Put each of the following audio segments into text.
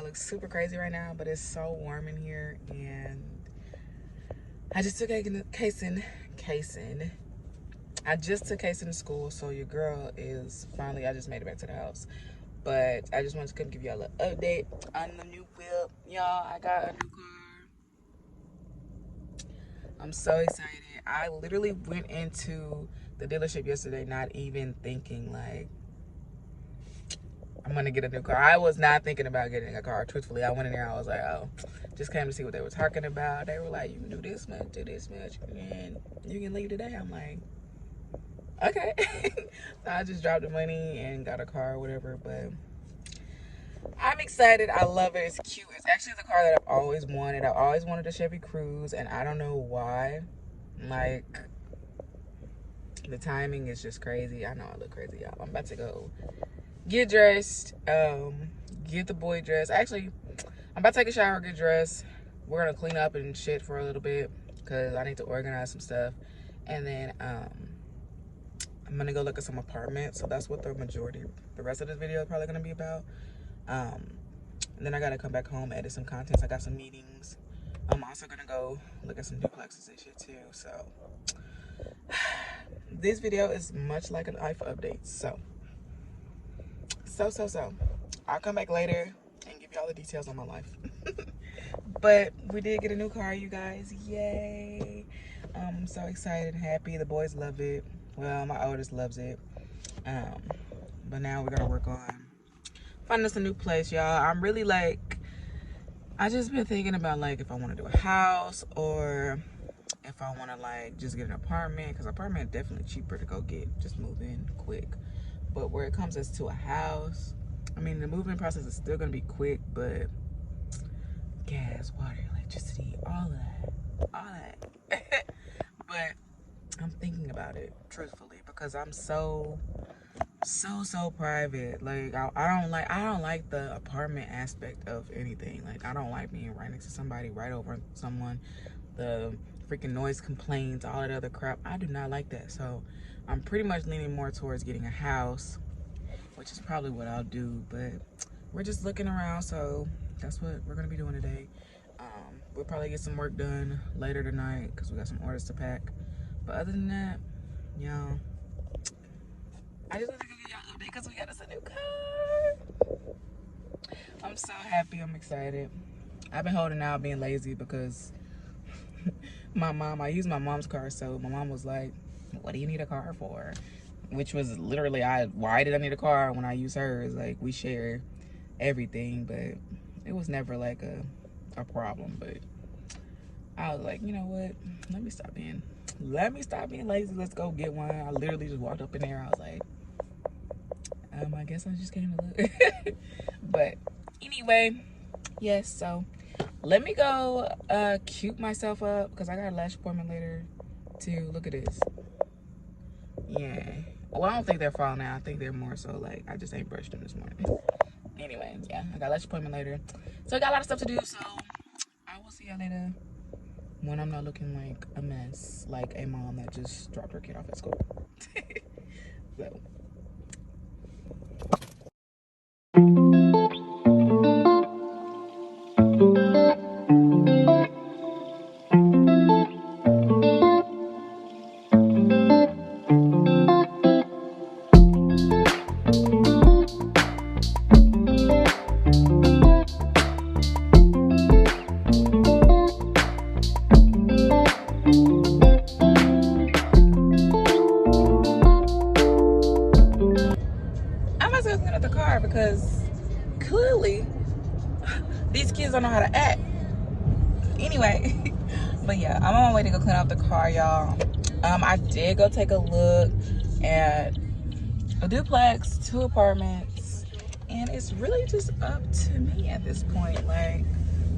look super crazy right now, but it's so warm in here, and I just took Kason. I just took Kason to school, so your girl is finally, I just made it back to the house. But I just wanted to come give y'all an update on the new whip. Y'all, I got a new car. I'm so excited. I literally went into the dealership yesterday not even thinking like I'm gonna get a new car. I was not thinking about getting a car. Truthfully, I went in there, I was like, oh, just came to see what they were talking about. They were like, you can do this much, do this much, and you can leave today. I'm like, okay. So I just dropped the money and got a car or whatever, but I'm excited. I love it. It's cute. It's actually the car that I've always wanted. I always wanted a Chevy Cruze, and I don't know why. Like, the timing is just crazy. I know I look crazy, y'all. I'm about to go get dressed, get the boy dressed. Actually, I'm about to take a shower, get dressed. We're gonna clean up and shit for a little bit because I need to organize some stuff. And then I'm gonna go look at some apartments. So that's what the rest of this video is probably gonna be about. And then I gotta come back home, edit some content. I got some meetings. I'm also gonna go look at some duplexes and shit too. So this video is much like an life update. So I'll come back later and give you all the details on my life. But we did get a new car, you guys. Yay. I'm so excited and happy. The boys love it. Well, my oldest loves it. But now we're gonna work on finding us a new place, y'all. I'm really like, I just been thinking about like if I want to do a house or if I want to like just get an apartment, because apartment is definitely cheaper to go get, just move in quick. But where it comes as to a house, I mean, the moving process is still gonna be quick, but gas, water, electricity, all that. But I'm thinking about it truthfully because I'm so private. Like I don't like the apartment aspect of anything. Like I don't like being right next to somebody, right over someone, the freaking noise complaints, all that other crap. I do not like that. So I'm pretty much leaning more towards getting a house, which is probably what I'll do. But we're just looking around, so that's what we're gonna be doing today. We'll probably get some work done later tonight because we got some orders to pack. But other than that, y'all, I just want to give y'all an update because we got us a new car. I'm so happy. I'm excited. I've been holding out being lazy because I use my mom's car, so my mom was like, what do you need a car for? Which was literally, why did I need a car when I use hers? Like, we share everything, but it was never like a problem. But I was like, you know what? Let me stop being lazy. Let's go get one. I literally just walked up in there. I was like, I guess I just came to look. But anyway, yes, so let me go cute myself up because I got a lash appointment later too. Look at this. Yeah. Well, I don't think they're falling out. I think they're more so like I just ain't brushed them this morning. Anyway, yeah, I got a lash appointment later. So I got a lot of stuff to do, so I will see y'all later when I'm not looking like a mess, like a mom that just dropped her kid off at school. So. Because clearly these kids don't know how to act. Anyway, but yeah, I'm on my way to go clean out the car, y'all. I did go take a look at a duplex, 2 apartments, and it's really just up to me at this point. Like,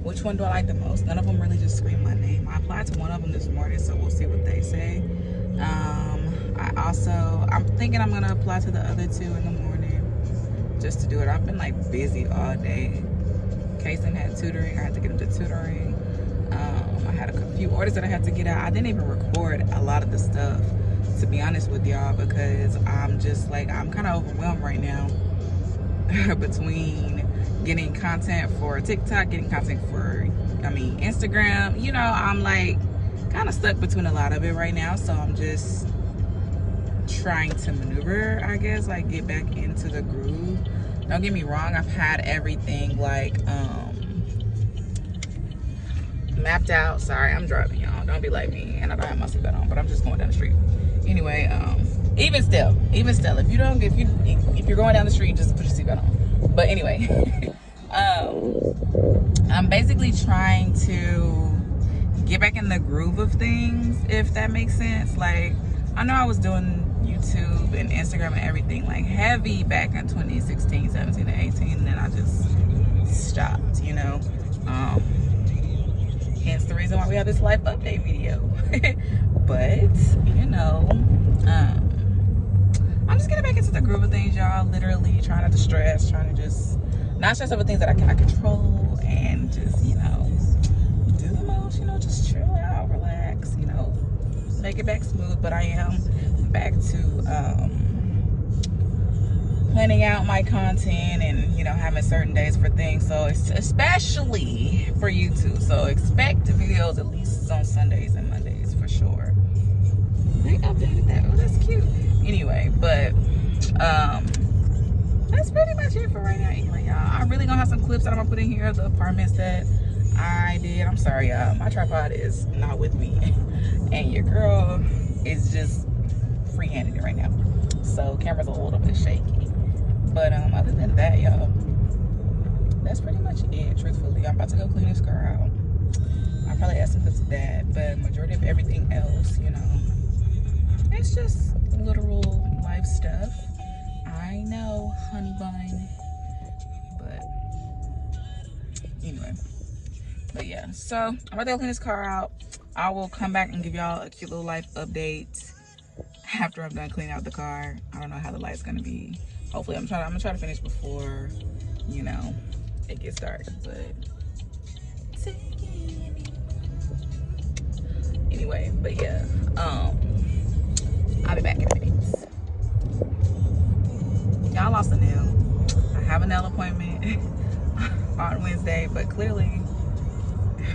which one do I like the most? None of them really just scream my name. I applied to one of them this morning, so we'll see what they say. I'm thinking I'm gonna apply to the other 2 in the morning just to do it. I've been like busy all day. Kason had tutoring. I had to get him to tutoring. I had a few orders that I had to get out. I didn't even record a lot of the stuff, to be honest with y'all, because I'm just like, I'm kind of overwhelmed right now between getting content for TikTok, getting content for, Instagram. You know, I'm like kind of stuck between a lot of it right now. So I'm just trying to maneuver, I guess, like get back into the groove. Don't get me wrong, I've had everything like mapped out. Sorry, I'm driving, y'all. Don't be like me, and I don't have my seatbelt on, but I'm just going down the street. Anyway, even still, if you're going down the street, just put your seatbelt on. But anyway, I'm basically trying to get back in the groove of things, if that makes sense. Like, I know I was doing YouTube and Instagram and everything like heavy back in 2016, 17, and 18, and then I just stopped, you know. Hence the reason why we have this life update video. But, you know, I'm just getting back into the groove of things, y'all. Literally trying not to stress, trying to just not stress over things that I cannot control, and just, you know, do the most, you know, just chill out, relax, you know, make it back smooth. But I am back to planning out my content and, you know, having certain days for things. So it's especially for YouTube. So expect videos at least on Sundays and Mondays for sure. They updated that. Oh, that's cute. Anyway, but that's pretty much it for right now. Anyway, y'all, I'm really gonna have some clips that I'm gonna put in here of the apartments that I did. I'm sorry, y'all. My tripod is not with me, and your girl is just free-handed right now, so camera's a little bit shaky. But other than that, y'all, that's pretty much it. Truthfully, I'm about to go clean this car out. I'll probably add some clips of that, but majority of everything else, you know, it's just literal life stuff. I know, honey bun, but anyway. But yeah, so I'm about to go clean this car out. I will come back and give y'all a cute little life update after I'm done cleaning out the car. I don't know how the light's gonna be. Hopefully, I'm gonna try to finish before, you know, it gets dark. But anyway, but yeah, I'll be back in a minute. Y'all lost a nail. I have a nail appointment on Wednesday, but clearly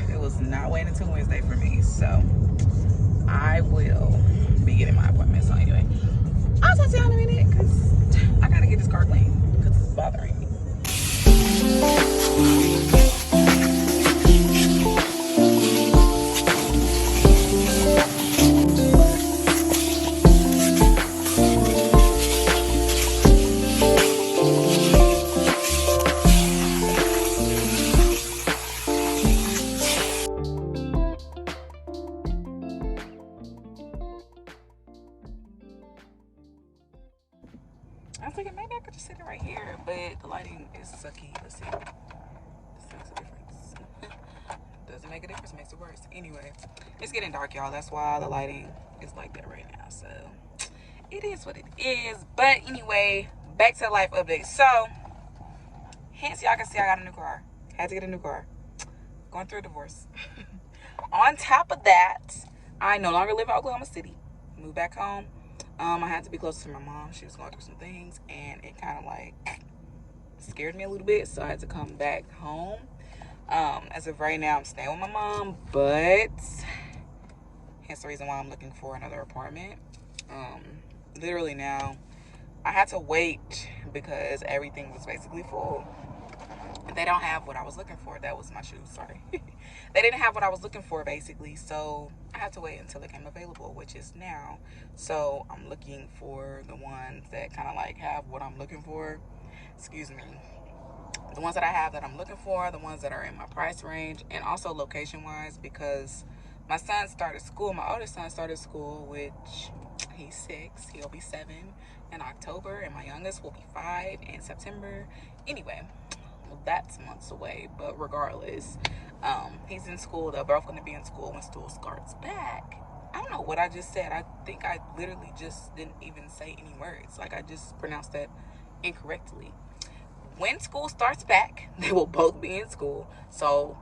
it was not waiting until Wednesday for me. So I will be getting my appointment. So anyway, I'll talk to y'all in a minute because I gotta get this car clean because it's bothering me. I was thinking maybe I could just sit it right here, but the lighting is sucky. Let's see. This makes a difference. Doesn't make a difference, makes it worse. Anyway, it's getting dark, y'all. That's why the lighting is like that right now. So it is what it is. But anyway, back to the life update. So hence y'all can see I got a new car. Had to get a new car. Going through a divorce. On top of that, I no longer live in Oklahoma City. Moved back home. I had to be closer to my mom. She was going through some things, and it kind of like scared me a little bit, so I had to come back home. As of right now, I'm staying with my mom, but hence the reason why I'm looking for another apartment. Literally now, I had to wait because everything was basically full. They don't have what I was looking for. That was my shoes, sorry. They didn't have what I was looking for, basically. So I had to wait until it came available, which is now. So I'm looking for the ones that kind of like have what I'm looking for. Excuse me. The ones that I have that I'm looking for, the ones that are in my price range, and also location-wise, because my son started school. My oldest son started school, which he's 6. He'll be 7 in October, and my youngest will be 5 in September. Anyway, well, that's months away, but regardless, he's in school. They're both going to be in school when school starts back. I don't know what I just said. I think I literally just didn't even say any words. Like, I just pronounced that incorrectly. When school starts back, they will both be in school. So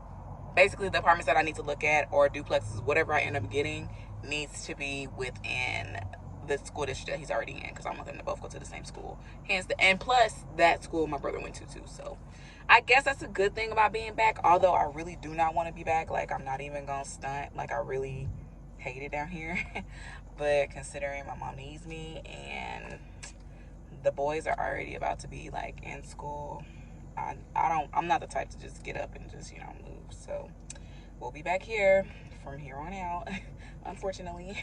basically, the apartments that I need to look at, or duplexes, whatever I end up getting, needs to be within the school district that he's already in, because I want them to both go to the same school. And plus that school my brother went to too. So I guess that's a good thing about being back, although I really do not want to be back. Like, I'm not even gonna stunt, like, I really hate it down here. But considering my mom needs me and the boys are already about to be like in school, I'm not the type to just get up and just, you know, move. So we'll be back here from here on out, unfortunately.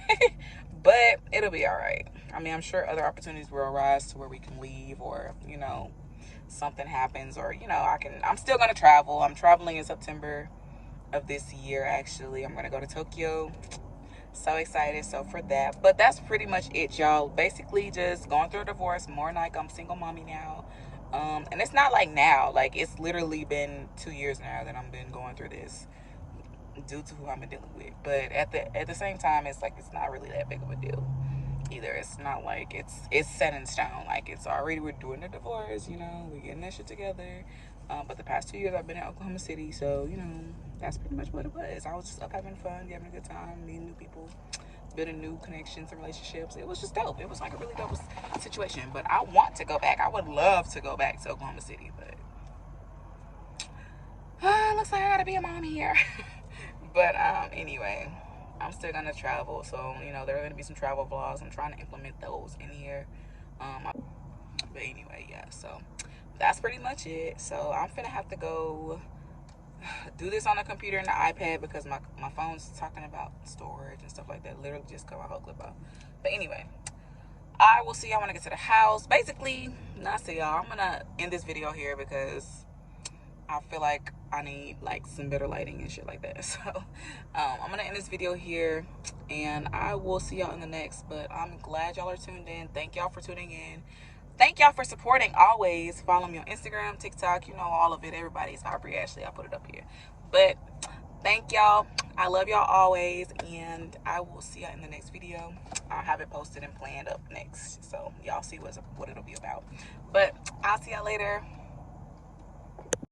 But it'll be all right. I mean, I'm sure other opportunities will arise to where we can leave, or, you know, something happens, or, you know, I'm still going to travel. I'm traveling in September of this year, actually. I'm going to go to Tokyo. So excited. So for that. But that's pretty much it, y'all. Basically just going through a divorce, more like I'm single mommy now. And it's not like now, like it's literally been 2 years now that I've been going through this due to who I've been dealing with. But at the same time, it's like it's not really that big of a deal either. It's not like it's set in stone. Like, it's already, we're doing the divorce, you know, we're getting that shit together. But the past 2 years I've been in Oklahoma City, so, you know, that's pretty much what it was. I was just up having fun, having a good time, meeting new people, building new connections and relationships. It was just dope. It was like a really dope situation. But I want to go back. I would love to go back to Oklahoma City, but looks like I gotta be a mom here. But anyway, I'm still gonna travel, so, you know, there are gonna be some travel vlogs. I'm trying to implement those in here. But anyway, yeah, so that's pretty much it. So I'm finna have to go do this on the computer and the iPad, because my phone's talking about storage and stuff like that. Literally just cut my whole clip out. But anyway, I will see y'all when I get to the house. Basically, not see y'all, I'm gonna end this video here because I feel like I need like some better lighting and shit like that. So I'm gonna end this video here, and I will see y'all in the next. But I'm glad y'all are tuned in. Thank y'all for tuning in. Thank y'all for supporting always. Follow me on Instagram, TikTok, you know, all of it. Everybody's aubrianaashlee. I put it up here. But thank y'all. I love y'all always, and I will see y'all in the next video. I'll have it posted and planned up next, so y'all see what it'll be about. But I'll see y'all later.